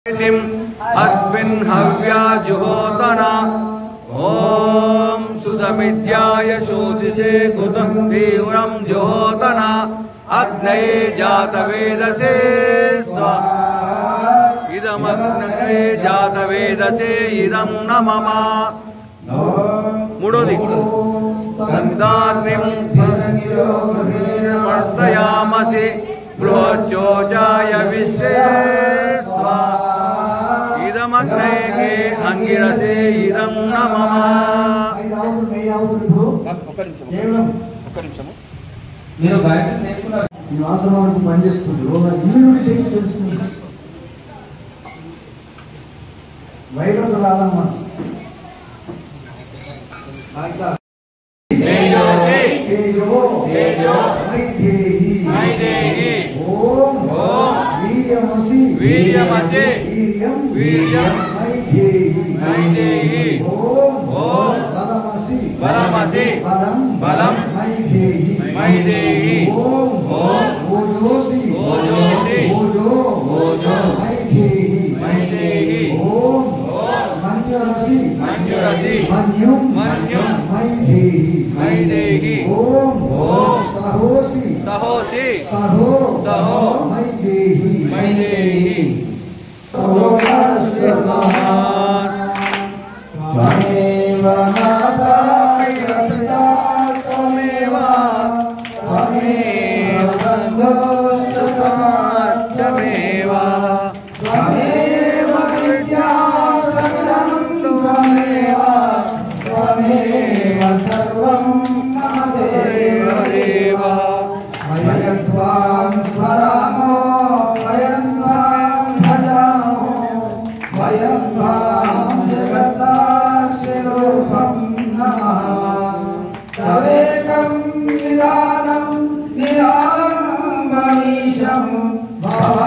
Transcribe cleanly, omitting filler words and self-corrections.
अस्मिन् हव्या जुहोतना ओम सुसमिध्याय शोचिषे कृतं तीव्रं जुहोतना अग्नये जातवेदसे स्वाहा इदमग्नये जातवेदसे इदं न मम मूडोदि संदानिं वर्तयामसि बृहच्चोजाय विश्वे इदमग्नये अंगिरसे इदं न मम మీరు గాయత్రి నేర్చుకున్నారు ఈ వాసనకు పనిచేస్తుంది ఇమ్యూనిటీ శక్తి పెంచుతుంది వైరస్ రాదన్నమాట ఓం వీర్యమసి వీర్యం మైదేహి ఓం బలమసి బలం మైదేహి ఓం ఓజోసి ఓజో మైదేహి ఓం మన్యురసి మన్యుం మైదేహి ఓం సహోసి సహో మైదేహి त्वमेव माता पिता त्वमेव बन्धुश्च समाजमेव त्वमेव विद्या सकलं त्वमेव सर्वं मम देव वयं त्वां स्मरामो वयं त्वां भजामो वयं त्वां जगत्साक्षिरूपं नमः तदेकं निदानं निराममीशं भव